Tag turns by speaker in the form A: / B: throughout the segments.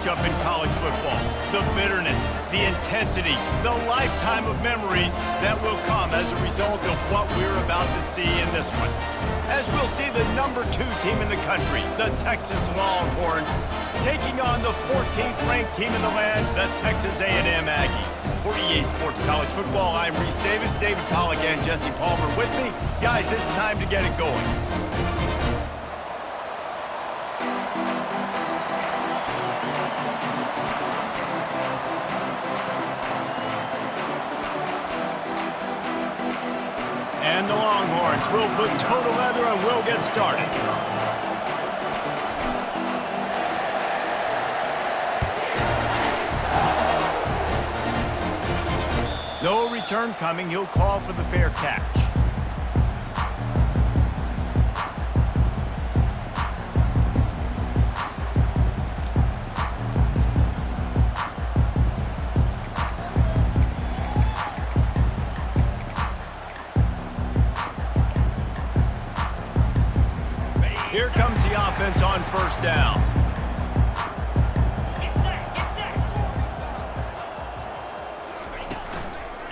A: matchup in college football. The bitterness, the intensity, the lifetime of memories that will come as a result of what we're about to see in this one. As we'll see the #2 team in the country, the Texas Longhorns, taking on the 14th ranked team in the land, the Texas A&M Aggies. For EA Sports College Football, I'm Reese Davis, David Pollack, and Jesse Palmer with me. Guys, it's time to get it going. And the Longhorns will put total leather and we'll get started. No return coming. He'll call for the fair catch. Here comes the offense on first down.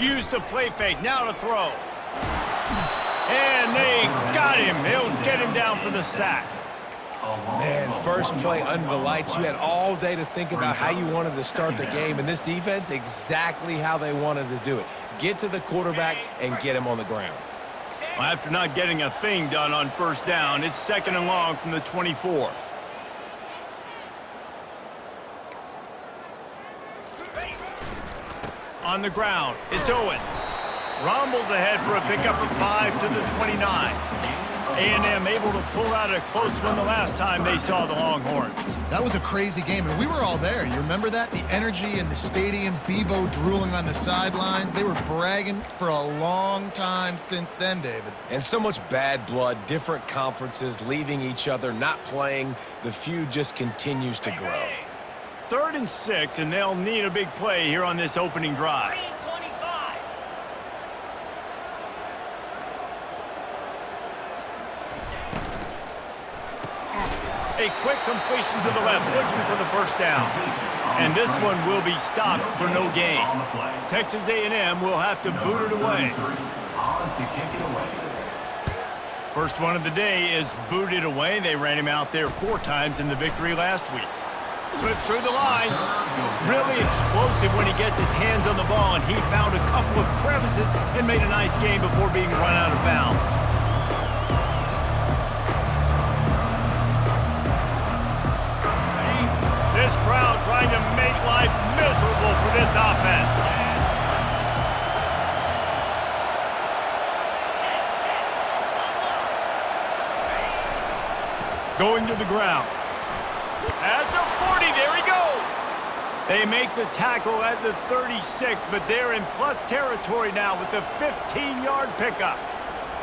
A: Use the play fake, now to throw. And they got him. They'll get him down for the sack.
B: Man, first play under the lights. You had all day to think about how you wanted to start the game, and this defense, exactly how they wanted to do it. Get to the quarterback and get him on the ground.
A: Well, after not getting a thing done on first down, it's 2nd and long from the 24. On the ground, it's Owens. Rumbles ahead for a pickup of 5 to the 29. A&M able to pull out a close one the last time they saw the Longhorns.
C: That was a crazy game, and we were all there. You remember that? The energy in the stadium, Bevo drooling on the sidelines. They were bragging for a long time since then, David.
B: And so much bad blood, different conferences, leaving each other, not playing. The feud just continues to grow.
A: 3rd and 6, and they'll need a big play here on this opening drive. A quick completion to the left, looking for the first down. And this one will be stopped for no gain. Texas A&M will have to boot it away. First one of the day is booted away. They ran him out there 4 times in the victory last week. Slips through the line. Really explosive when he gets his hands on the ball, and he found a couple of crevices and made a nice game before being run out of bounds. This crowd trying to make life miserable for this offense. Going to the ground. At the 40, there he goes. They make the tackle at the 36, but they're in plus territory now with the 15-yard pickup.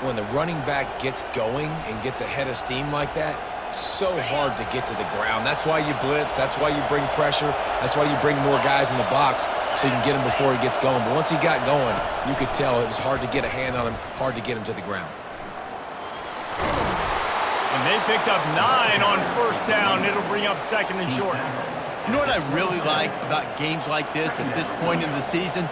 B: When the running back gets going and gets ahead of steam like that, so hard to get to the ground. That's why you blitz. That's why you bring pressure. That's why you bring more guys in the box so you can get him before he gets going. But once he got going, you could tell it was hard to get a hand on him, hard to get him to the ground.
A: And they picked up 9 on first down. It'll bring up 2nd and short.
D: You know what I really like about games like this at this point in the season?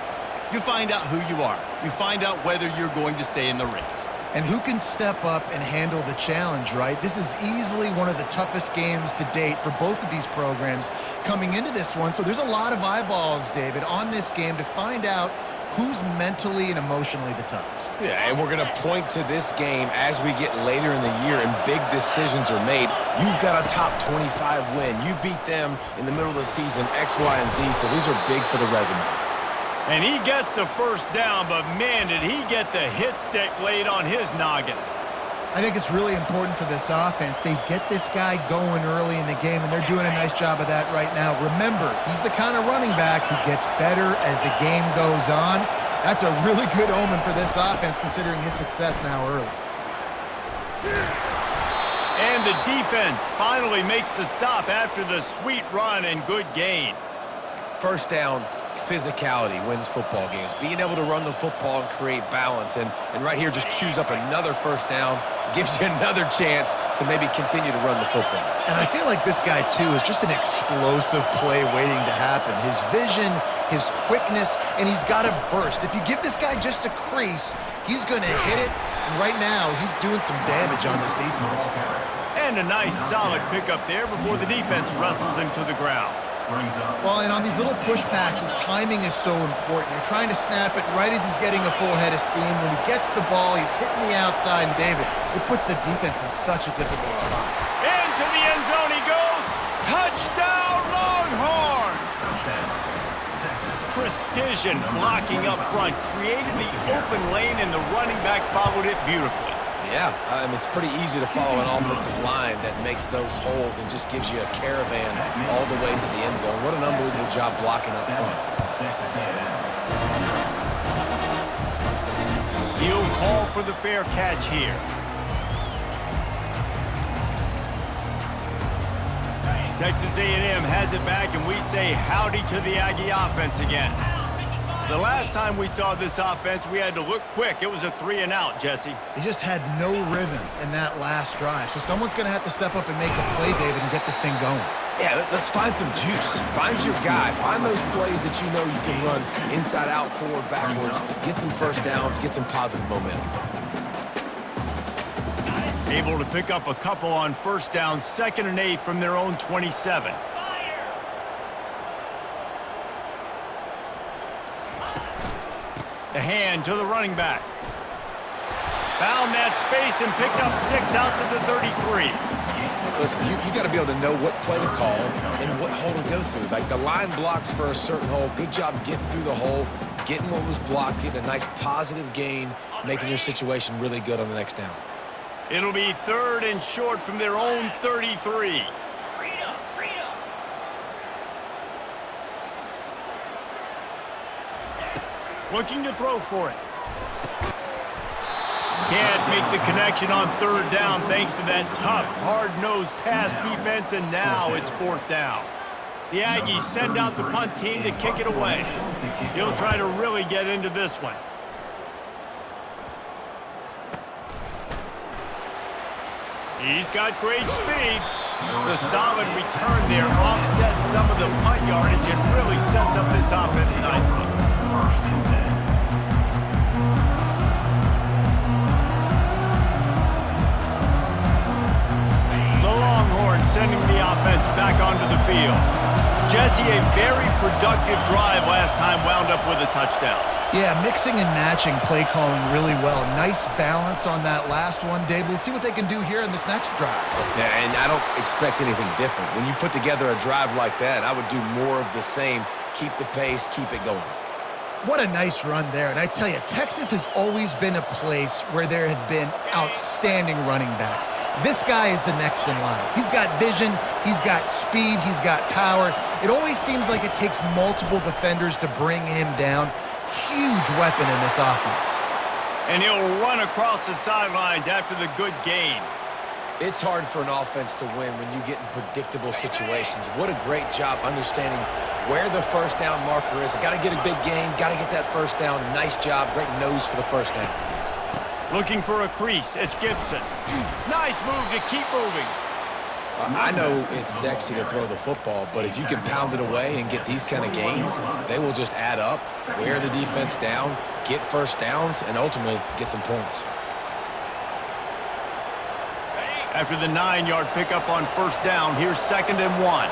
D: You find out who you are. You find out whether you're going to stay in the race.
C: And who can step up and handle the challenge, right? This is easily one of the toughest games to date for both of these programs coming into this one. So there's a lot of eyeballs, David, on this game to find out who's mentally and emotionally the toughest.
B: Yeah, and we're going to point to this game as we get later in the year and big decisions are made. You've got a top 25 win. You beat them in the middle of the season, X, Y, and Z, so these are big for the resume.
A: And he gets the first down, but man, did he get the hit stick laid on his noggin.
C: I think it's really important for this offense. They get this guy going early in the game, and they're doing a nice job of that right now. Remember, he's the kind of running back who gets better as the game goes on. That's a really good omen for this offense, considering his success now early.
A: And the defense finally makes the stop after the sweet run and good gain.
B: First down, physicality wins football games. Being able to run the football and create balance. And right here, just choose up another first down, gives you another chance to maybe continue to run the football.
C: And I feel like this guy, too, is just an explosive play waiting to happen. His vision, his quickness, and he's got a burst. If you give this guy just a crease, he's going to hit it. And right now, he's doing some damage on this defense.
A: And a nice, solid pickup there before the defense wrestles him to the ground.
C: Well, and on these little push passes, timing is so important. You're trying to snap it right as he's getting a full head of steam. When he gets the ball, he's hitting the outside, and David, it puts the defense in such a difficult spot.
A: Into the end zone he goes. Touchdown, Longhorns! Precision blocking up front, created the open lane, and the running back followed it beautifully.
B: Yeah, it's pretty easy to follow an offensive line that makes those holes and just gives you a caravan all the way to the end zone. What an unbelievable job blocking up front.
A: He'll call for the fair catch here. Texas A&M has it back, and we say howdy to the Aggie offense again. The last time we saw this offense, we had to look quick. It was a 3-and-out, Jesse.
C: They just had no rhythm in that last drive. So someone's going to have to step up and make a play, David, and get this thing going.
B: Yeah, let's find some juice. Find your guy. Find those plays that you know you can run inside out, forward, backwards. Get some first downs. Get some positive momentum.
A: Able to pick up a couple on first down, 2nd and 8 from their own 27. The hand to the running back. Found that space and picked up 6 out to the 33.
B: Listen, you got to be able to know what play to call and what hole to go through. Like the line blocks for a certain hole. Good job getting through the hole, getting what was blocked, getting a nice positive gain, making your situation really good on the next down.
A: It'll be 3rd and short from their own 33. Looking to throw for it. Can't make the connection on 3rd down thanks to that tough, hard-nosed pass defense, and now it's 4th down. The Aggies send out the punt team to kick it away. He'll try to really get into this one. He's got great speed. The solid return there offsets some of the punt yardage and really sets up this offense nicely. Sending the offense back onto the field. Jesse, a very productive drive last time, wound up with a touchdown.
C: Yeah, mixing and matching play calling really well. Nice balance on that last one, Dave. Let's see what they can do here in this next drive.
B: Yeah, and I don't expect anything different. When you put together a drive like that, I would do more of the same. Keep the pace, keep it going.
C: What a nice run there. And I tell you, Texas has always been a place where there have been outstanding running backs. This guy is the next in line. He's got vision, he's got speed, he's got power. It always seems like it takes multiple defenders to bring him down. Huge weapon in this offense.
A: And he'll run across the sidelines after the good gain.
B: It's hard for an offense to win when you get in predictable situations. What a great job understanding where the first down marker is. Got to get a big gain, got to get that first down. Nice job, great nose for the first down.
A: Looking for a crease, it's Gibson. Nice move to keep moving.
B: I know it's sexy to throw the football, but if you can pound it away and get these kind of gains, they will just add up, wear the defense down, get first downs, and ultimately get some points.
A: After the 9-yard pickup on first down, here's 2nd and 1.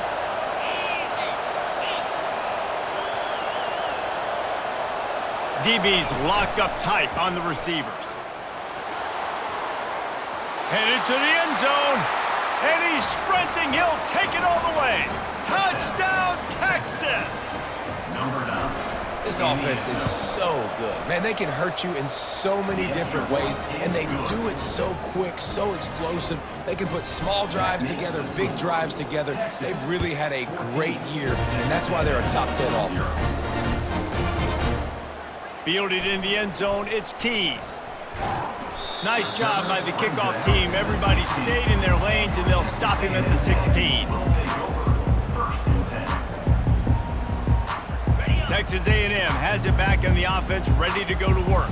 A: DB's locked up tight on the receivers. Headed to the end zone, and he's sprinting. He'll take it all the way. Touchdown, Texas!
B: This offense is so good. Man, they can hurt you in so many different ways, and they do it so quick, so explosive. They can put small drives together, big drives together. They've really had a great year, and that's why they're a top 10 offense.
A: Fielded in the end zone, it's Tees. Nice job by the kickoff team. Everybody stayed in their lanes, and they'll stop him at the 16. Texas A&M has it back in the offense, ready to go to work.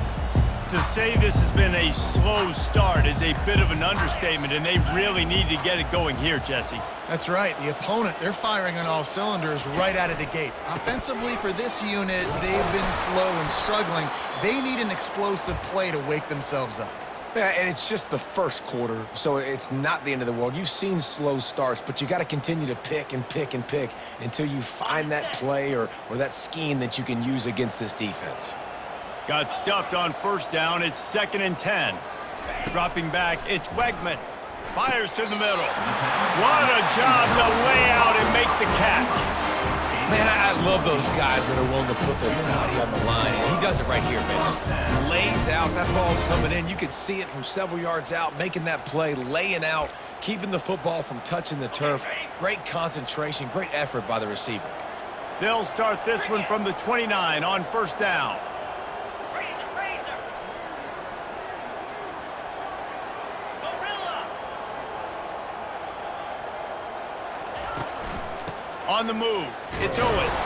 A: To say this has been a slow start is a bit of an understatement, and they really need to get it going here, Jesse.
C: That's right. The opponent, they're firing on all cylinders right out of the gate. Offensively, for this unit, they've been slow and struggling. They need an explosive play to wake themselves up.
B: Yeah, and it's just the first quarter, so it's not the end of the world. You've seen slow starts, but you got to continue to pick and pick and pick until you find that play or that scheme that you can use against this defense.
A: Got stuffed on first down. It's 2nd and 10. Dropping back, it's Wegman. Fires to the middle. What a job to lay out and make the catch.
B: Man, I love those guys that are willing to put their body on the line. And he does it right here, man. Just lays out. That ball's coming in. You can see it from several yards out, making that play, laying out, keeping the football from touching the turf. Great concentration, great effort by the receiver.
A: They'll start this one from the 29 on first down. On the move, it's Owens.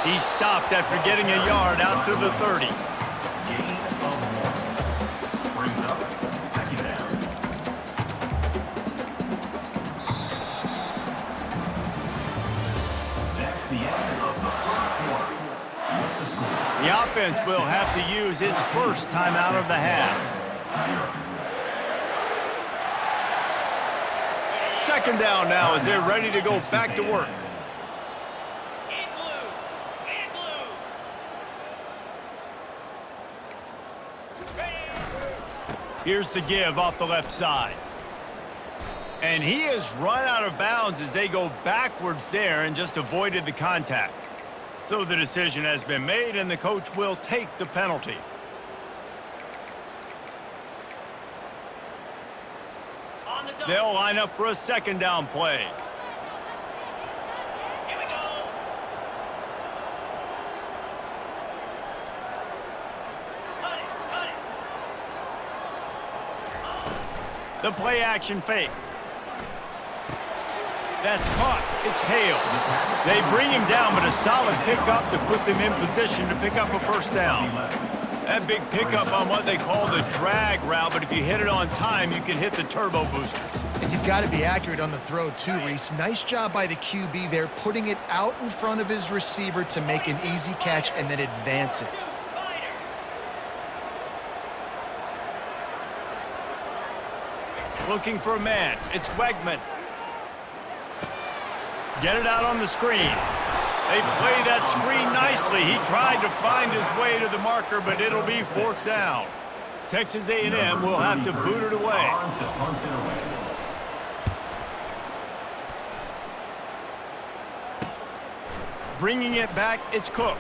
A: He stopped after getting a yard out to the 30. The offense will have to use its first timeout of the half. 2nd down now as they're ready to go back to work. Here's the give off the left side. And he has run out of bounds as they go backwards there and just avoided the contact. So the decision has been made, and the coach will take the penalty. They'll line up for a 2nd down play. Here we go. Cut it. The play action fake. That's caught. It's Hale. They bring him down, but a solid pickup to put them in position to pick up a first down. That big pickup on what they call the drag route, but if you hit it on time, you can hit the turbo boosters.
C: And you've got to be accurate on the throw too, Reese. Nice job by the QB there, putting it out in front of his receiver to make an easy catch and then advance it.
A: Looking for a man. It's Wegman. Get it out on the screen. They play that screen nicely. He tried to find his way to the marker, but it'll be 4th down. Texas A&M will have to boot it away. Bringing it back, it's Cook.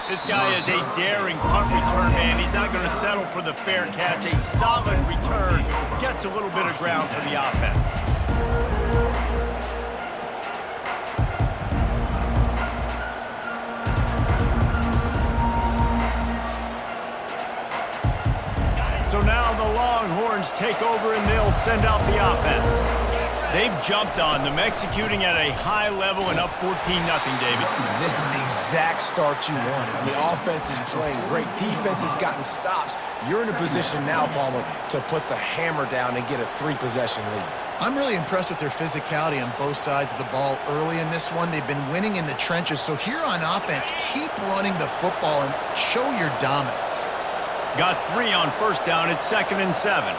A: This guy is a daring punt return man. He's not going to settle for the fair catch. A solid return. Gets a little bit of ground for the offense. So now the Longhorns take over and they'll send out the offense. They've jumped on them, executing at a high level and up 14-0, David.
B: This is the exact start you wanted. The offense is playing great. Defense has gotten stops. You're in a position now, Palmer, to put the hammer down and get a 3-possession lead.
C: I'm really impressed with their physicality on both sides of the ball early in this one. They've been winning in the trenches. So here on offense, keep running the football and show your dominance.
A: Got 3 on first down. It's 2nd and 7.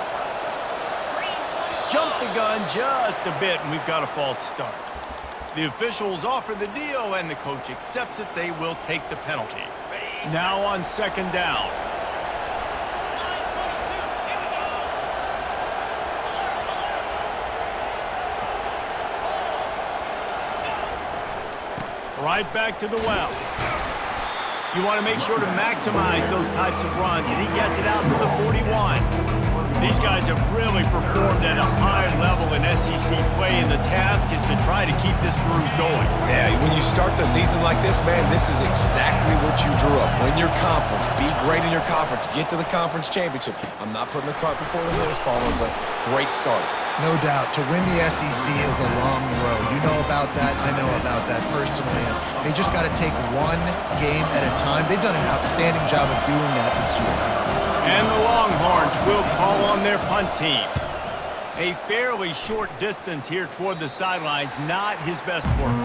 A: Jumped the gun just a bit, and we've got a false start. The officials offer the deal, and the coach accepts it. They will take the penalty. Now on 2nd down. Right back to the well. You want to make sure to maximize those types of runs, and he gets it out to the 41. These guys have really performed at a high level in SEC play, and the task is to try to keep this groove going.
B: Yeah, when you start the season like this, man, this is exactly what you drew up. Win your conference, be great in your conference, get to the conference championship. I'm not putting the cart before the horse, Palmer, but great start.
C: No doubt. To win the SEC is a long road. You know about that. I know about that personally. And they just got to take one game at a time. They've done an outstanding job of doing that this year.
A: And the Longhorns will call on their punt team. A fairly short distance here toward the sidelines, not his best work.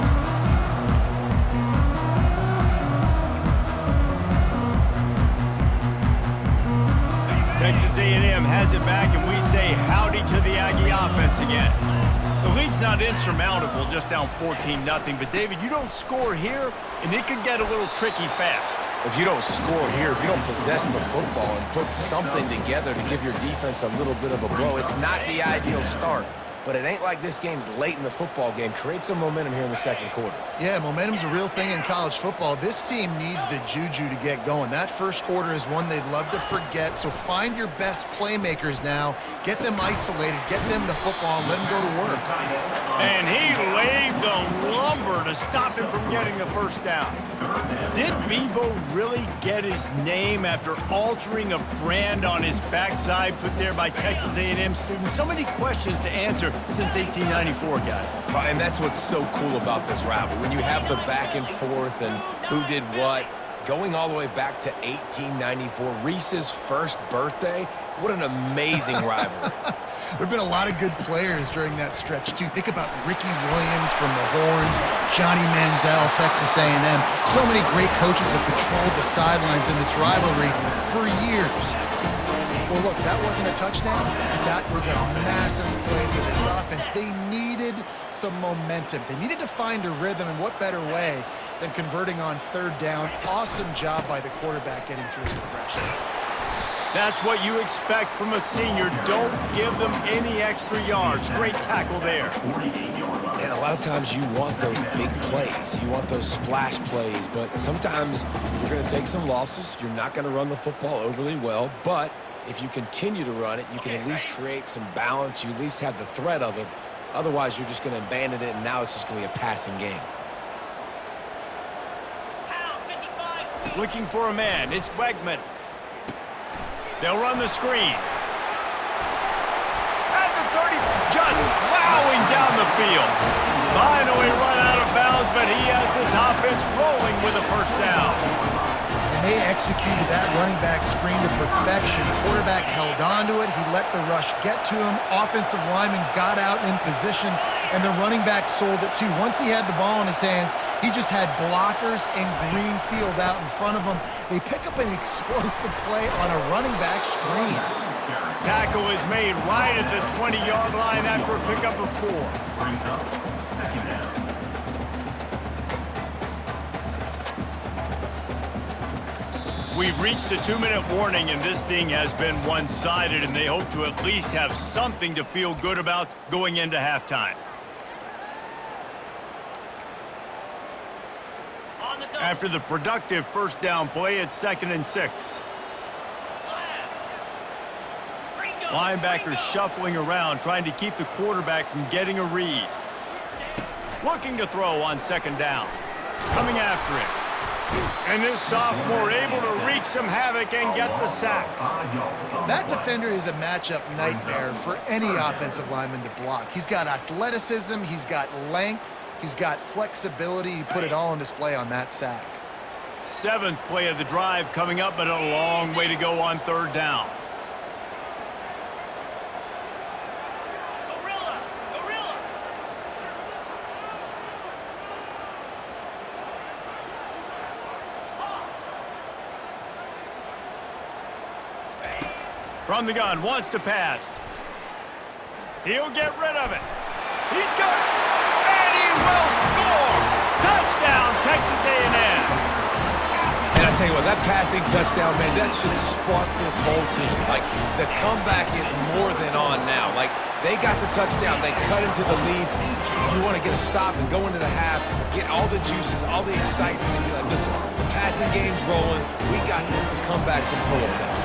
A: Texas A&M has it back, and we say howdy to the Aggie offense again. The lead's not insurmountable, just down 14-0, but David, you don't score here, and it could get a little tricky fast.
B: If you don't score here, if you don't possess the football and put something together to give your defense a little bit of a blow, it's not the ideal start. But it ain't like this game's late in the football game. Create some momentum here in the second quarter.
C: Yeah, momentum's a real thing in college football. This team needs the juju to get going. That first quarter is one they'd love to forget, so find your best playmakers now. Get them isolated, get them the football, and let them go to work.
A: And he laid the lumber to stop him from getting the first down. Did Bevo really get his name after altering a brand on his backside put there by Texas A&M students? So many questions to answer since 1894, guys.
B: And that's what's so cool about this rivalry. When you have the back and forth and who did what, going all the way back to 1894, Reese's first birthday, what an amazing rivalry.
C: There have been a lot of good players during that stretch, too. Think about Ricky Williams from the Horns, Johnny Manziel, Texas A&M. So many great coaches have patrolled the sidelines in this rivalry for years. Well, look, that wasn't a touchdown. That was a massive play for this offense. They needed some momentum. They needed to find a rhythm, and what better way than converting on third down. Awesome job by the quarterback getting through his progression.
A: That's what you expect from a senior. Don't give them any extra yards. Great tackle there.
B: And a lot of times you want those big plays. You want those splash plays, but sometimes you're going to take some losses. You're not going to run the football overly well, but if you continue to run it, you can at least create some balance. You at least have the threat of it. Otherwise, you're just going to abandon it, and now it's just going to be a passing game.
A: Looking for a man. It's Wegman. They'll run the screen. At the 30, just plowing down the field. Finally run out of bounds, but he has this offense rolling with a first down.
C: And they executed that running back screen to perfection. Quarterback held on to it. He let the rush get to him. Offensive lineman got out in position, and the running back sold it too. Once he had the ball in his hands, he just had blockers and green field out in front of him. They pick up an explosive play on a running back screen.
A: Tackle is made right at the 20-yard line after a pickup of 4. We've reached the 2-minute warning, and this thing has been one-sided, and they hope to at least have something to feel good about going into halftime. After the productive first down play, it's 2nd and 6. Linebackers shuffling around, trying to keep the quarterback from getting a read. Looking to throw on 2nd down. Coming after it. And this sophomore able to wreak some havoc and get the sack.
C: That defender is a matchup nightmare for any offensive lineman to block. He's got athleticism, he's got length, he's got flexibility. He put it all on display on that sack.
A: 7th play of the drive coming up, but a long way to go on 3rd down. From the gun, wants to pass. He'll get rid of it. He's got it. And he will score. Touchdown, Texas A&M.
B: And I tell you what, that passing touchdown, man, that should spark this whole team. Like, the comeback is more than on now. Like, they got the touchdown. They cut into the lead. You want to get a stop and go into the half, get all the juices, all the excitement, and be like, listen, the passing game's rolling. We got this. The comeback's in full effect.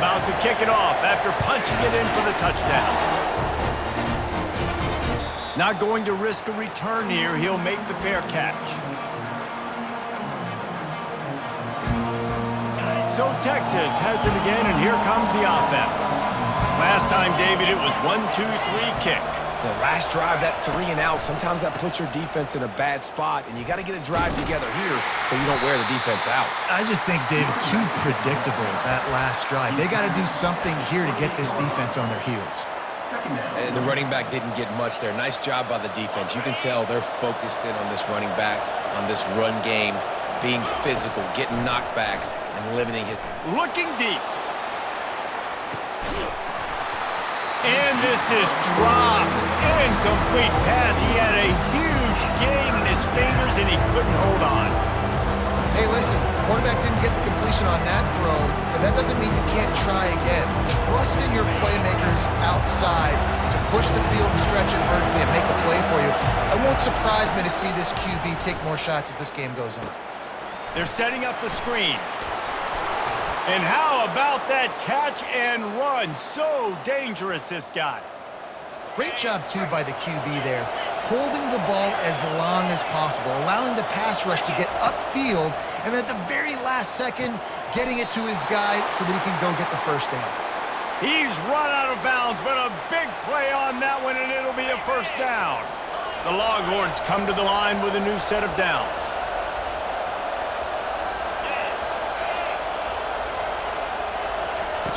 A: About to kick it off after punching it in for the touchdown. Not going to risk a return here. He'll make the fair catch. So Texas has it again, and here comes the offense. Last time, David, it was 1-2-3 kick.
B: The last drive, that 3 and out, sometimes that puts your defense in a bad spot, and you got to get a drive together here so you don't wear the defense out.
C: I just think, David, too predictable, that last drive. They got to do something here to get this defense on their heels.
B: And the running back didn't get much there. Nice job by the defense. You can tell they're focused in on this running back, on this run game, being physical, getting knockbacks, and limiting his...
A: Looking deep. And this is dropped. Incomplete pass. He had a huge gain in his fingers, and he couldn't hold on.
C: Hey, listen, quarterback didn't get the completion on that throw, but that doesn't mean you can't try again. Trust in your playmakers outside to push the field and stretch it vertically and make a play for you. It won't surprise me to see this QB take more shots as this game goes on.
A: They're setting up the screen. And how about that catch and run? So dangerous, this guy.
C: Great job, too, by the QB there, holding the ball as long as possible, allowing the pass rush to get upfield, and at the very last second, getting it to his guy so that he can go get the first down.
A: He's run out of bounds, but a big play on that one, and it'll be a first down. The Longhorns come to the line with a new set of downs.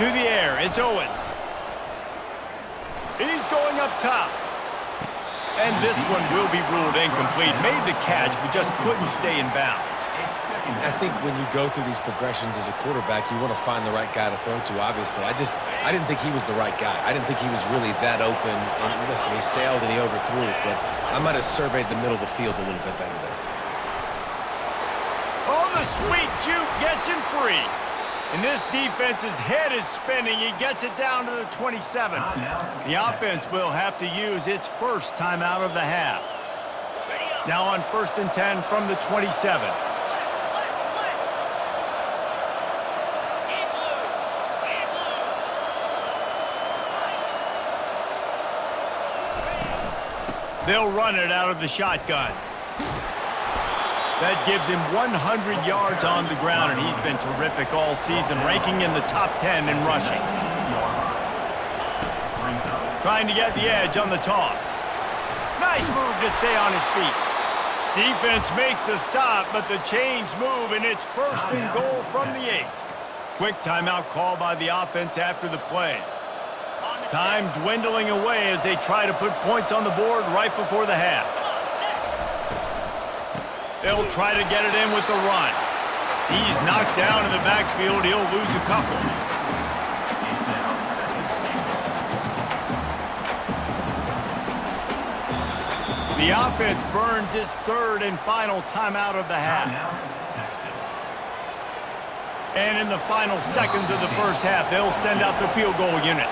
A: To the air, it's Owens. He's going up top. And this one will be ruled incomplete. Made the catch, but just couldn't stay in bounds.
B: I think when you go through these progressions as a quarterback, you want to find the right guy to throw to, obviously. I didn't think he was the right guy. I didn't think he was really that open. And listen, he sailed and he overthrew it, but I might have surveyed the middle of the field a little bit better there.
A: Oh, the sweet juke gets him free. And this defense's head is spinning. He gets it down to the 27. The offense will have to use its first timeout of the half. Now on 1st and 10 from the 27. They'll run it out of the shotgun. That gives him 100 yards on the ground, and he's been terrific all season, ranking in the top 10 in rushing. Trying to get the edge on the toss. Nice move to stay on his feet. Defense makes a stop, but the chains move, and it's 1st and goal from the 8. Quick timeout call by the offense after the play. Time dwindling away as they try to put points on the board right before the half. They'll try to get it in with the run. He's knocked down in the backfield. He'll lose a couple. The offense burns its 3rd and final timeout of the half. And in the final seconds of the first half, they'll send out the field goal unit.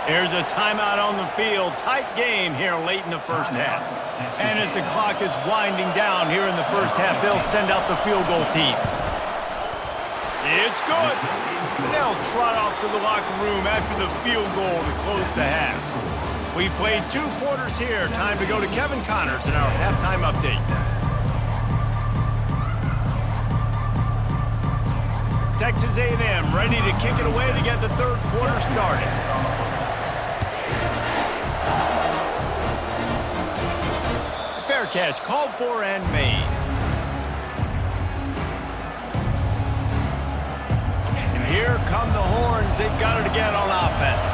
A: There's a timeout on the field. Tight game here late in the first half. And as the clock is winding down here in the first half, they'll send out the field goal team. It's good. And they'll trot off to the locker room after the field goal to close the half. We've played 2 quarters here. Time to go to Kevin Connors in our halftime update. Texas A&M ready to kick it away to get the 3rd quarter started. Fair catch called for and made. And here come the horns. They've got it again on offense.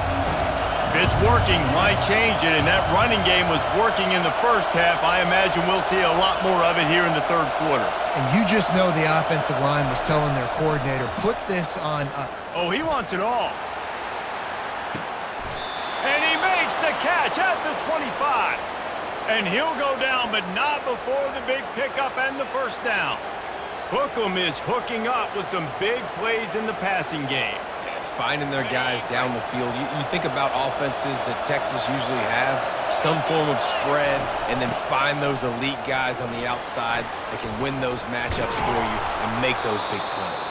A: If it's working, why change it? And that running game was working in the first half. I imagine we'll see a lot more of it here in the 3rd quarter.
C: And you just know the offensive line was telling their coordinator, put this on up.
A: Oh, he wants it all. And he makes the catch at the 25. And he'll go down, but not before the big pickup and the first down. Hookem is hooking up with some big plays in the passing game.
B: Finding their guys down the field. You think about offenses that Texas usually have, some form of spread, and then find those elite guys on the outside that can win those matchups for you and make those big plays.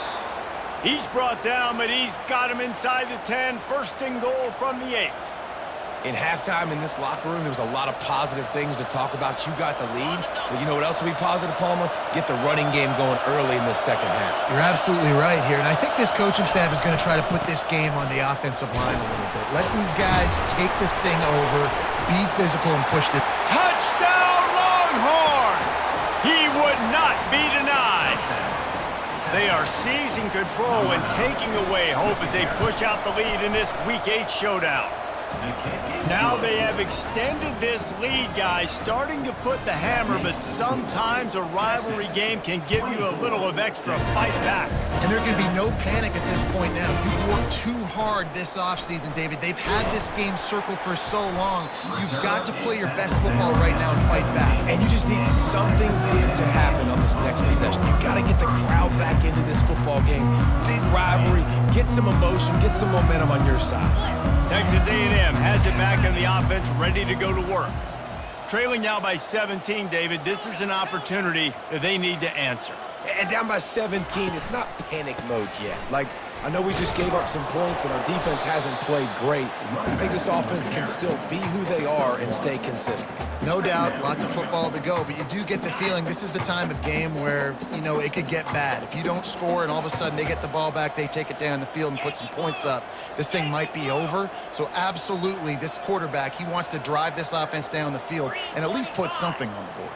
A: He's brought down, but he's got him inside the 10. First and goal from the 8.
B: In halftime in this locker room, there was a lot of positive things to talk about. You got the lead, but you know what else will be positive, Palmer? Get the running game going early in the second half.
C: You're absolutely right here, and I think this coaching staff is going to try to put this game on the offensive line a little bit. Let these guys take this thing over, be physical, and push this.
A: Touchdown, Longhorns! He would not be denied. They are seizing control and taking away hope as they push out the lead in this Week 8 showdown. Now they have extended this lead, guys, starting to put the hammer, but sometimes a rivalry game can give you a little of extra fight back.
C: And there can be no panic at this point now. You've worked too hard this offseason, David. They've had this game circled for so long. You've got to play your best football right now and fight back.
B: And you just need something good to happen on this next possession. You got to get the crowd back into this football game. Big rivalry. Get some emotion. Get some momentum on your side.
A: Texas A&M has it back on the offense, ready to go to work. Trailing now by 17, David. This is an opportunity that they need to answer.
B: And down by 17, it's not panic mode yet. Like, I know we just gave up some points and our defense hasn't played great. I think this offense can still be who they are and stay consistent.
C: No doubt, lots of football to go, but you do get the feeling this is the time of game where, you know, it could get bad. If you don't score and all of a sudden they get the ball back, they take it down the field and put some points up, this thing might be over. So absolutely, this quarterback, he wants to drive this offense down the field and at least put something on the board.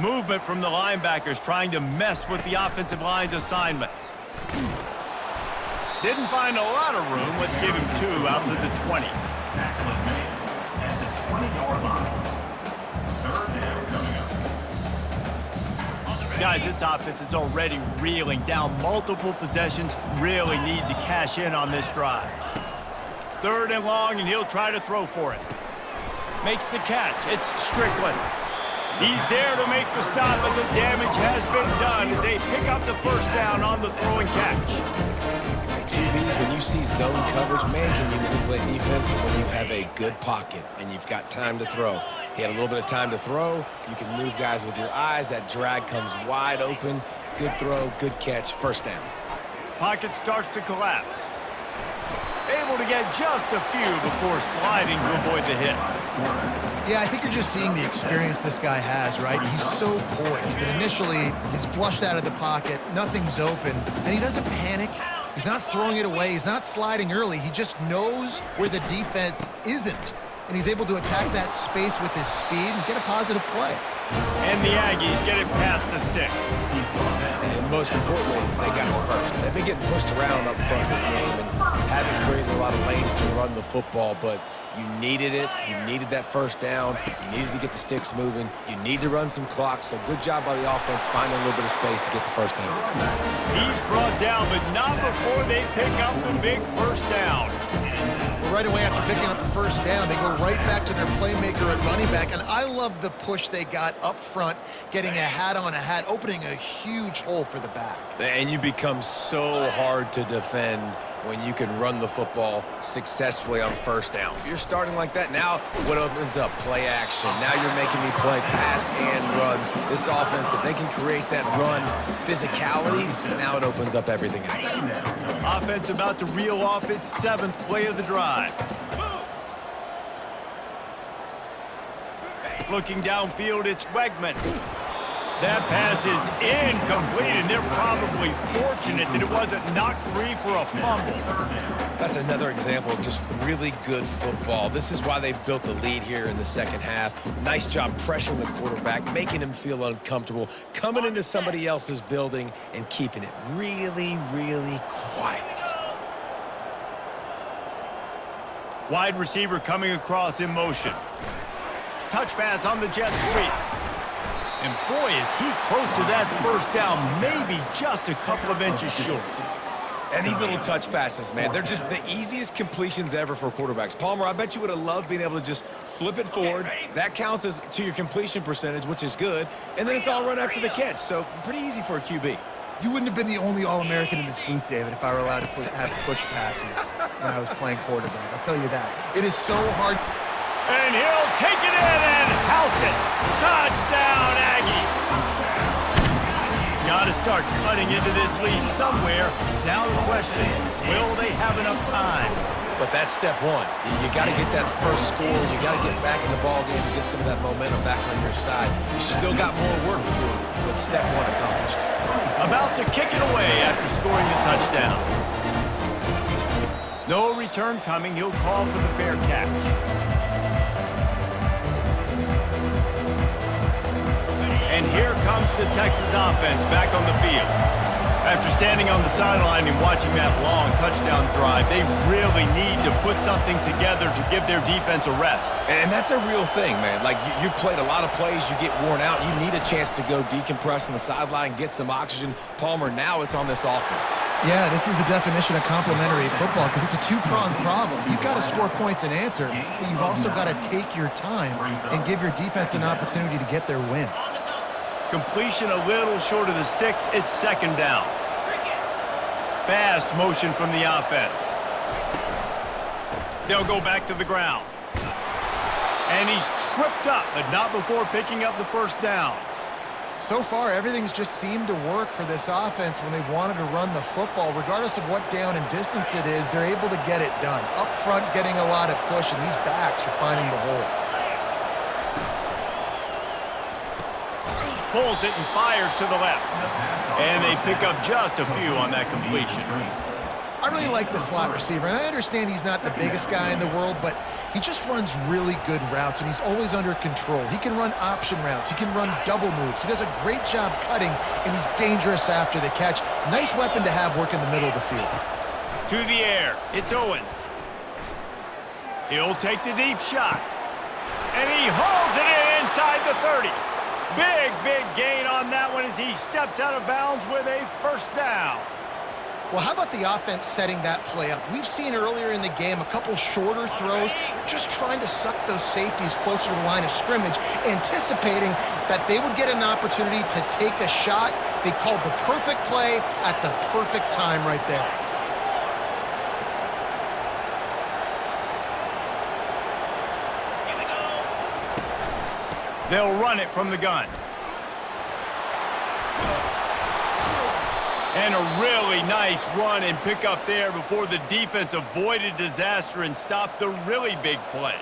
A: Movement from the linebackers trying to mess with the offensive line's assignments. Didn't find a lot of room. Let's give him 2 out to the 20.
E: At the 20-yard line. Third down coming up.
A: Guys, this offense is already reeling down multiple possessions. Really need to cash in on this drive. 3rd and long, and he'll try to throw for it. Makes the catch. It's Strickland. He's there to make the stop, but the damage has been done as they pick up the first down on the throw and catch.
B: QBs, when you see zone coverage, man, can you manipulate defense when you have a good pocket and you've got time to throw. He had a little bit of time to throw. You can move guys with your eyes. That drag comes wide open. Good throw, good catch, first down.
A: Pocket starts to collapse. Able to get just a few before sliding to avoid the hits.
C: Yeah, I think you're just seeing the experience this guy has, right? He's so poised that initially he's flushed out of the pocket, nothing's open, and he doesn't panic. He's not throwing it away. He's not sliding early. He just knows where the defense isn't, and he's able to attack that space with his speed and get a positive play.
A: And the Aggies get it past the sticks.
B: And most importantly, they got it first. They've been getting pushed around up front this game and haven't created a lot of lanes to run the football, but you needed it. You needed that first down. You needed to get the sticks moving. You need to run some clock, so good job by the offense finding a little bit of space to get the first down.
A: He's brought down, but not before they pick up the big first down.
C: Right away after picking up the first down, they go right back to their playmaker at running back, and I love the push they got up front, getting a hat on a hat, opening a huge hole for the back.
B: And you become so hard to defend when you can run the football successfully on first down. If you're starting like that, now what opens up? Play action. Now you're making me play pass and run. This offense, if they can create that run physicality, now it opens up everything else.
A: Offense about to reel off its 7th play of the drive. Looking downfield, it's Wegman. That pass is incomplete, and they're probably fortunate that it wasn't knocked free for a fumble.
B: That's another example of just really good football. This is why they've built the lead here in the second half. Nice job pressuring the quarterback, making him feel uncomfortable, coming into somebody else's building and keeping it really, really quiet.
A: Wide receiver coming across in motion. Touch pass on the jet sweep. And boy, is he close to that first down, maybe just a couple of inches short.
B: And these little touch passes, man, they're just the easiest completions ever for quarterbacks. Palmer, I bet you would have loved being able to just flip it forward. That counts as to your completion percentage, which is good. And then it's all run after the catch, so pretty easy for a QB.
C: You wouldn't have been the only All-American in this booth, David, if I were allowed to have push passes when I was playing quarterback. I'll tell you that. It is so hard.
A: And he'll take it in and house it. Touchdown, Aggie. cutting into this lead somewhere. Now the question, will they have enough time?
B: But that's step one. You got to get that first score. You got to get back in the ball game and get some of that momentum back on your side. You still got more work to do, but step one accomplished.
A: About to kick it away after scoring the touchdown. No return coming. He'll call for the fair catch. And here comes the Texas offense back on the field. After standing on the sideline and watching that long touchdown drive, they really need to put something together to give their defense a rest.
B: And that's a real thing, man. Like, you played a lot of plays, you get worn out. You need a chance to go decompress on the sideline, get some oxygen. Palmer, now it's on this offense.
C: Yeah, this is the definition of complementary football because it's a two-pronged problem. You've got to score points and answer, but you've also got to take your time and give your defense an opportunity to get their win.
A: Completion a little short of the sticks. It's second down. Fast motion from the offense. They'll go back to the ground. And he's tripped up, but not before picking up the first down.
C: So far, everything's just seemed to work for this offense when they've wanted to run the football. Regardless of what down and distance it is, they're able to get it done. Up front, getting a lot of push, and these backs are finding the holes.
A: Pulls it and fires to the left. And they pick up just a few on that completion.
C: I really like the slot receiver, and I understand he's not the biggest guy in the world, but he just runs really good routes, and he's always under control. He can run option routes. He can run double moves. He does a great job cutting, and he's dangerous after the catch. Nice weapon to have work in the middle of the field.
A: To the air. It's Owens. He'll take the deep shot. And he hauls it in inside the 30. Big gain on that one as he steps out of bounds with a first down.
C: Well, how about the offense setting that play up? We've seen earlier in the game a couple shorter throws. They're just trying to suck those safeties closer to the line of scrimmage, anticipating that they would get an opportunity to take a shot. They called the perfect play at the perfect time right there.
A: They'll run it from the gun. And a really nice run and pick up there before the defense avoided disaster and stopped the really big play.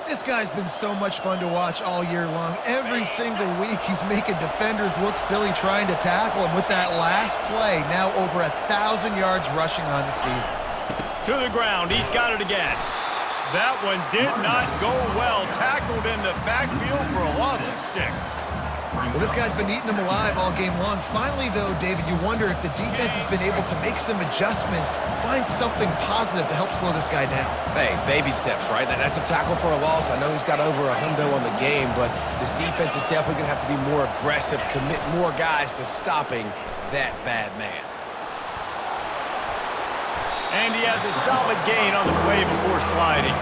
C: This guy's been so much fun to watch all year long. Every single week he's making defenders look silly trying to tackle him with that last play. Now over 1,000 yards rushing on the season.
A: To the ground. He's got it again. That one did not go well. Tackled in the backfield for a loss of 6.
C: Well, this guy's been eating them alive all game long. Finally, though, David, you wonder if the defense has been able to make some adjustments, find something positive to help slow this guy down.
B: Hey, baby steps, right? That's a tackle for a loss. I know he's got over a hundo on the game, but this defense is definitely going to have to be more aggressive, commit more guys to stopping that bad man.
A: And he has a solid gain on the play before sliding.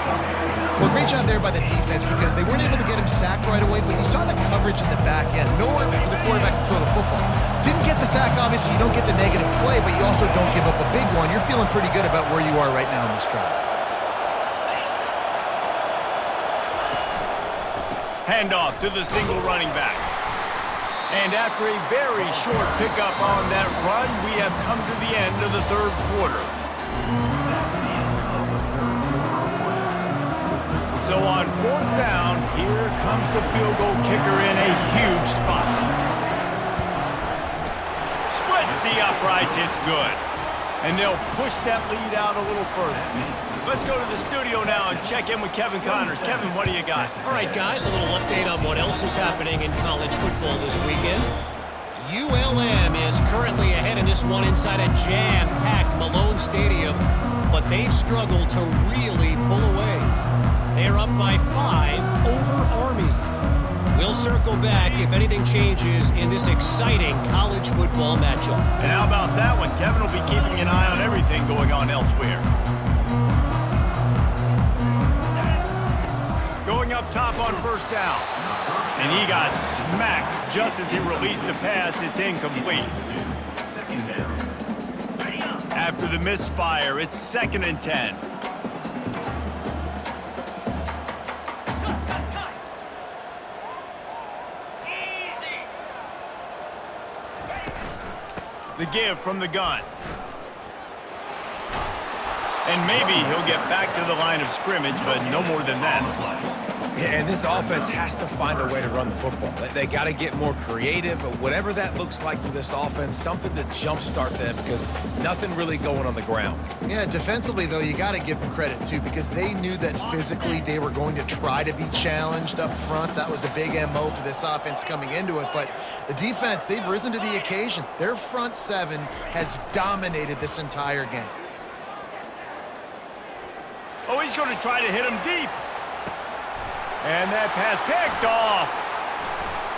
C: Well, great job there by the defense because they weren't able to get him sacked right away, but you saw the coverage in the back end. Nowhere for the quarterback to throw the football. Didn't get the sack, obviously. You don't get the negative play, but you also don't give up a big one. You're feeling pretty good about where you are right now in this drive.
A: Handoff to the single running back. And after a very short pickup on that run, we have come to the end of the third quarter. So on fourth down, here comes the field goal kicker in a huge spot. Splits the uprights, it's good. And they'll push that lead out a little further. Let's go to the studio now and check in with Kevin Connors. Kevin, what do you got?
F: All right, guys, a little update on what else is happening in college football this weekend. ULM is currently ahead in this one inside a jam-packed Malone Stadium, but they've struggled to really pull away. They're up by 5 over Army. We'll circle back if anything changes in this exciting college football matchup.
A: And how about that one? Kevin will be keeping an eye on everything going on elsewhere. Going up top on first down. And he got smacked just as he released the pass. It's incomplete. After the misfire, it's 2nd and 10. The give from the gun. And maybe he'll get back to the line of scrimmage, but no more than that.
B: Yeah, and this offense has to find a way to run the football. They got to get more creative, but whatever that looks like for this offense, something to jumpstart them because nothing really going on the ground.
C: Yeah, defensively, though, you got to give them credit, too, because they knew that physically they were going to try to be challenged up front. That was a big MO for this offense coming into it. But the defense, they've risen to the occasion. Their front seven has dominated this entire game.
A: Oh, he's going to try to hit him deep. And that pass picked off.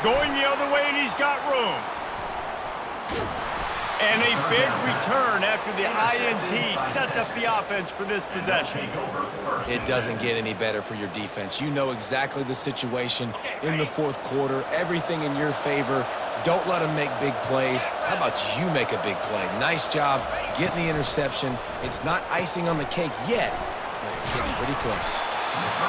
A: Going the other way, and he's got room. And a big return after the INT sets up the offense for this possession.
B: It doesn't get any better for your defense. You know exactly the situation in the fourth quarter. Everything in your favor. Don't let them make big plays. How about you make a big play? Nice job getting the interception. It's not icing on the cake yet, but it's getting pretty close.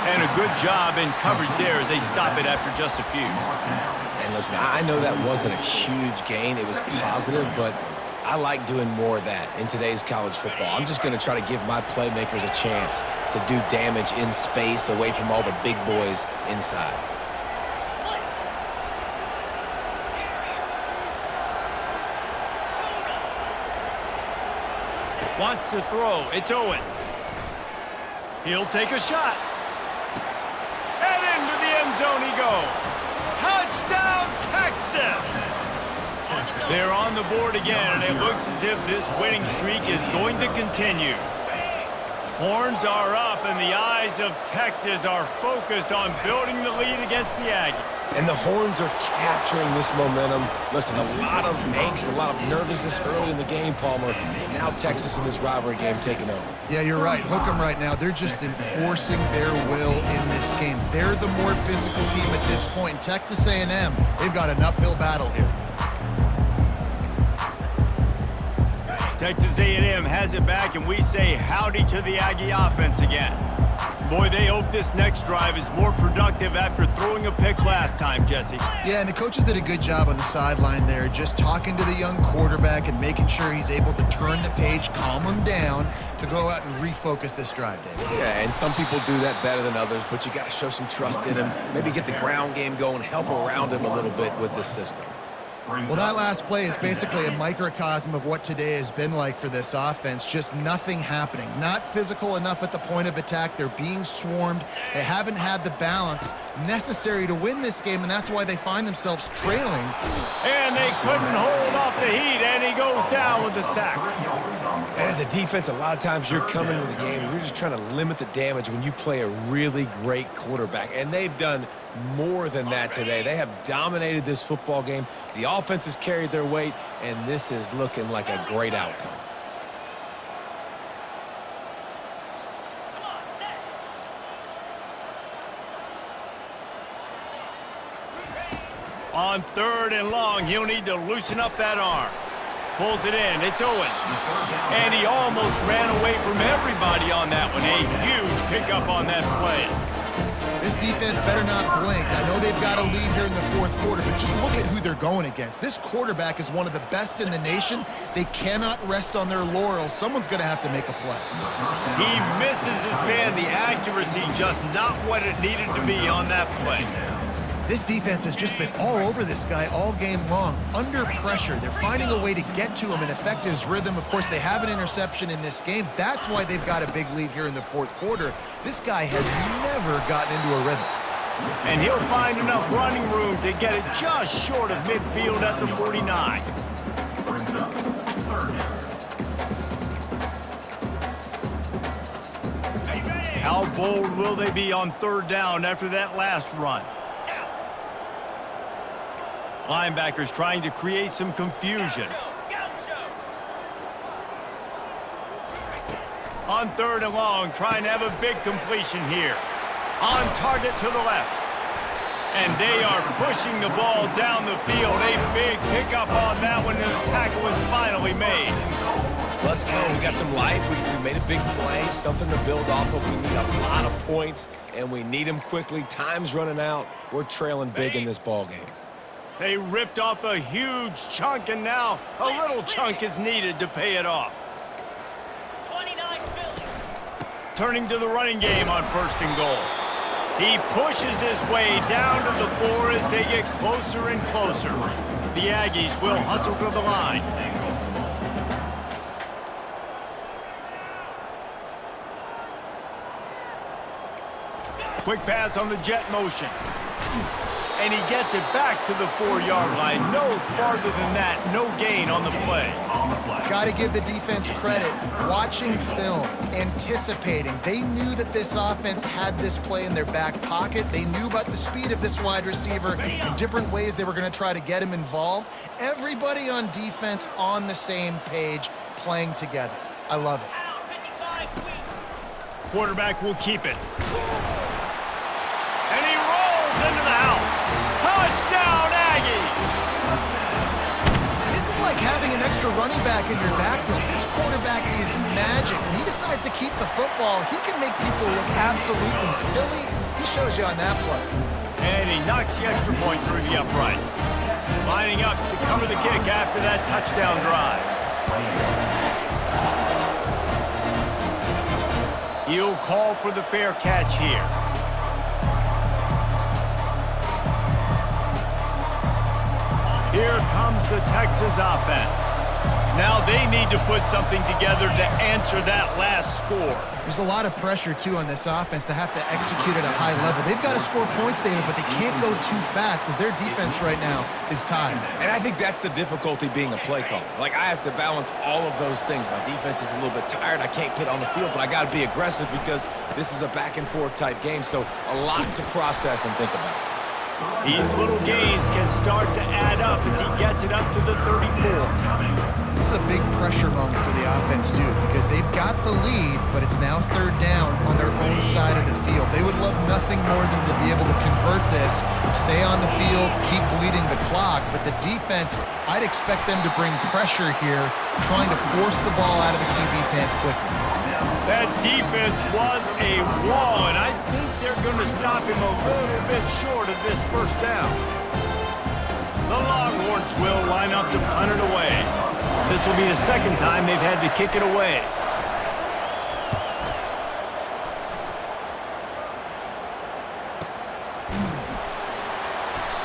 A: And a good job in coverage there as they stop it after just a few.
B: And listen, I know that wasn't a huge gain. It was positive, but I like doing more of that in today's college football. I'm just going to try to give my playmakers a chance to do damage in space away from all the big boys inside.
A: Wants to throw. It's Owens. He'll take a shot. And into the end zone he goes. Touchdown, Texas! They're on the board again, and it looks as if this winning streak is going to continue. Horns are up, and the eyes of Texas are focused on building the lead against the Aggies.
B: And the Horns are capturing this momentum. Listen, a lot of angst, a lot of nervousness early in the game, Palmer. And now Texas in this rivalry game taking over.
C: Yeah, you're right. Hook them right now. They're just enforcing their will in this game. They're the more physical team at this point. Texas A&M, they've got an uphill battle here.
A: Texas A&M has it back, and we say howdy to the Aggie offense again. Boy, they hope this next drive is more productive after throwing a pick last time, Jesse.
C: Yeah, and the coaches did a good job on the sideline there, just talking to the young quarterback and making sure he's able to turn the page, calm him down to go out and refocus this drive, Dave.
B: Yeah, and some people do that better than others, but you got to show some trust in him. Maybe get the ground game going, help around him a little bit with this system.
C: Well, that last play is basically a microcosm of what today has been like for this offense. Just nothing happening. Not physical enough at the point of attack. They're being swarmed. They haven't had the balance necessary to win this game, and that's why they find themselves trailing.
A: And they couldn't hold off the heat, and he goes down with the sack.
B: And as a defense, a lot of times you're coming into the game and you're just trying to limit the damage when you play a really great quarterback. And they've done more than that today. They have dominated this football game. The offense has carried their weight, and this is looking like a great outcome.
A: On 3rd and long, he'll need to loosen up that arm. Pulls it in. It's Owens. And he almost ran away from everybody on that one. A huge pickup on that play.
C: This defense better not blink. I know they've got a lead here in the fourth quarter, but just look at who they're going against. This quarterback is one of the best in the nation. They cannot rest on their laurels. Someone's going to have to make a play.
A: He misses his man. The accuracy just not what it needed to be on that play.
C: This defense has just been all over this guy all game long. Under pressure, they're finding a way to get to him and affect his rhythm. Of course, they have an interception in this game. That's why they've got a big lead here in the fourth quarter. This guy has never gotten into a rhythm.
A: And he'll find enough running room to get it just short of midfield at the 49. How bold will they be on 3rd down after that last run? Linebackers trying to create some confusion. On 3rd and long, trying to have a big completion here. On target to the left. And they are pushing the ball down the field. A big pickup on that one, and the tackle is finally made.
B: Let's go. We got some life. We made a big play, something to build off of. We need a lot of points, and we need them quickly. Time's running out. We're trailing big in this ball game.
A: They ripped off a huge chunk, and now a little chunk is needed to pay it off.
G: 29 Philly.
A: Turning to the running game on 1st and goal. He pushes his way down to the floor as they get closer and closer. The Aggies will hustle to the line. Quick pass on the jet motion. And he gets it back to the 4-yard line. No farther than that. No gain on the play.
C: Got to give the defense credit. Watching film, anticipating. They knew that this offense had this play in their back pocket. They knew about the speed of this wide receiver and different ways they were going to try to get him involved. Everybody on defense on the same page, playing together. I love it.
A: Quarterback will keep it. And he rolls into the house. Touchdown, Aggies!
C: This is like having an extra running back in your backfield. This quarterback is magic. When he decides to keep the football, he can make people look absolutely silly. He shows you on that play.
A: And he knocks the extra point through the uprights. Lining up to cover the kick after that touchdown drive. He'll call for the fair catch here. Here comes the Texas offense. Now they need to put something together to answer that last score.
C: There's a lot of pressure, too, on this offense to have to execute at a high level. They've got to score points, David, but they can't go too fast because their defense right now is tied.
B: And I think that's the difficulty being a play caller. Like, I have to balance all of those things. My defense is a little bit tired. I can't get on the field, but I got to be aggressive because this is a back-and-forth type game, so a lot to process and think about.
A: These little gains can start to add up as he gets it up to the 34.
C: This is a big pressure moment for the offense, too, because they've got the lead, but it's now 3rd down on their own side of the field. They would love nothing more than to be able to convert this, stay on the field, keep bleeding the clock, but the defense, I'd expect them to bring pressure here, trying to force the ball out of the QB's hands quickly.
A: That defense was a wall, and I think they're going to stop him a little bit short of this 1st down. The Longhorns will line up to punt it away. This will be the 2nd time they've had to kick it away.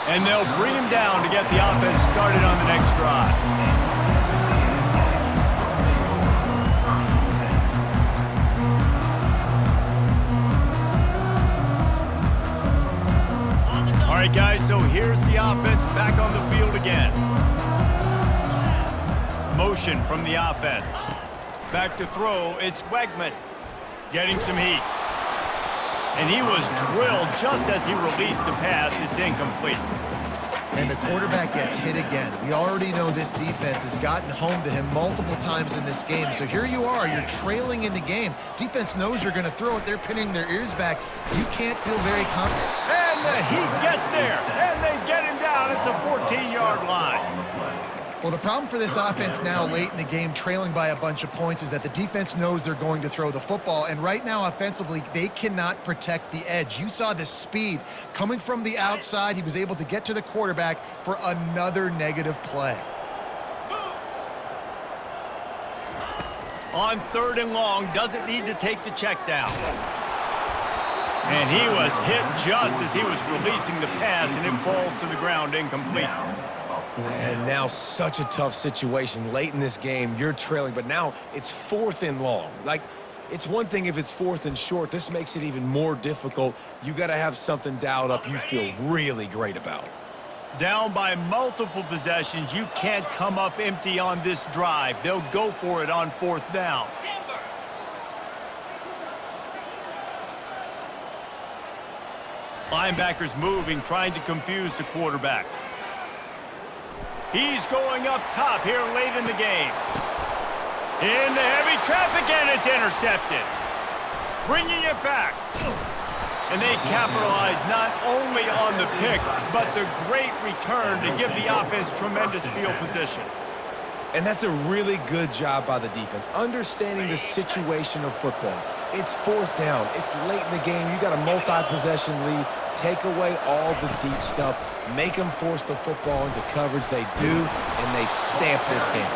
A: And they'll bring him down to get the offense started on the next drive. All right, guys, so here's the offense back on the field again. Motion from the offense. Back to throw, it's Wegman getting some heat. And he was drilled just as he released the pass. It's incomplete.
C: And the quarterback gets hit again. We already know this defense has gotten home to him multiple times in this game. So here you are, you're trailing in the game. Defense knows you're going to throw it. They're pinning their ears back. You can't feel very confident.
A: And the heat gets there, and they get him down at the 14-yard line.
C: Well, the problem for this offense now late in the game, trailing by a bunch of points, is that the defense knows they're going to throw the football. And right now, offensively, they cannot protect the edge. You saw the speed coming from the outside. He was able to get to the quarterback for another negative play.
A: On 3rd and long, doesn't need to take the check down. And he was hit just as he was releasing the pass, and it falls to the ground incomplete.
B: And now such a tough situation. Late in this game, you're trailing, but now it's 4th and long. Like, it's one thing if it's 4th and short. This makes it even more difficult. You got to have something dialed up you feel really great about.
A: Down by multiple possessions, you can't come up empty on this drive. They'll go for it on 4th down. Linebackers moving, trying to confuse the quarterback. He's going up top here late in the game. Into heavy traffic, and it's intercepted. Bringing it back. And they capitalize not only on the pick, but the great return to give the offense tremendous field position.
B: And that's a really good job by the defense, understanding the situation of football. It's fourth down. It's late in the game. You got a multi-possession lead. Take away all the deep stuff. Make them force the football into coverage. They do, and they stamp this game.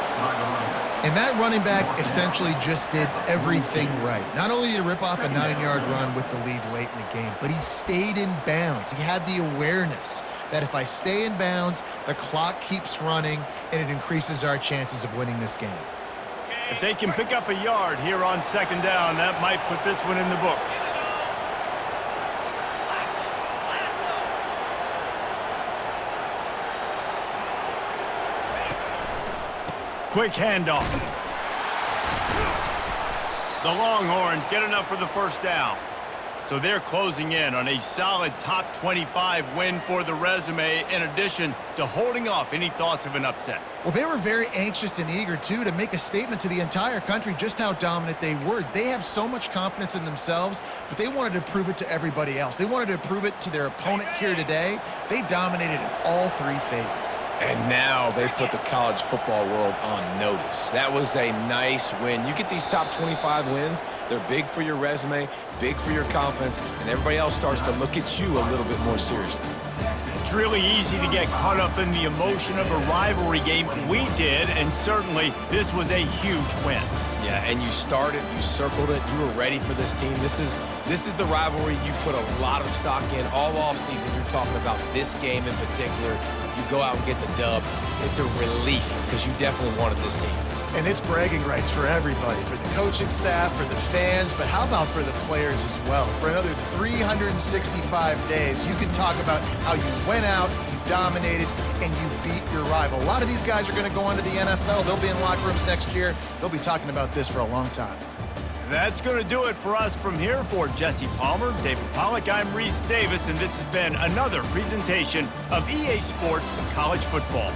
C: And that running back essentially just did everything right. Not only did he rip off a 9-yard run with the lead late in the game, but he stayed in bounds. He had the awareness that if I stay in bounds, the clock keeps running, and it increases our chances of winning this game.
A: If they can pick up a yard here on second down, that might put this one in the books. Quick handoff. The Longhorns get enough for the first down. So they're closing in on a solid top 25 win for the resume, in addition to holding off any thoughts of an upset.
C: Well, they were very anxious and eager, too, to make a statement to the entire country just how dominant they were. They have so much confidence in themselves, but they wanted to prove it to everybody else. They wanted to prove it to their opponent here today. They dominated in all three phases.
B: And now they put the college football world on notice. That was a nice win. You get these top 25 wins, they're big for your resume, big for your confidence, and everybody else starts to look at you a little bit more seriously.
A: It's really easy to get caught up in the emotion of a rivalry game. We did, and certainly this was a huge win.
B: Yeah, and you started, you circled it, you were ready for this team. This is the rivalry you put a lot of stock in all offseason. You're talking about this game in particular. You go out and get the dub. It's a relief because you definitely wanted this team.
C: And it's bragging rights for everybody, for the coaching staff, for the fans, but how about for the players as well? For another 365 days, you can talk about how you went out, you dominated, and you beat your rival. A lot of these guys are going to go on to the NFL. They'll be in locker rooms next year. They'll be talking about this for a long time.
A: That's going to do it for us from here. For Jesse Palmer, David Pollack, I'm Reese Davis, and this has been another presentation of EA Sports College Football.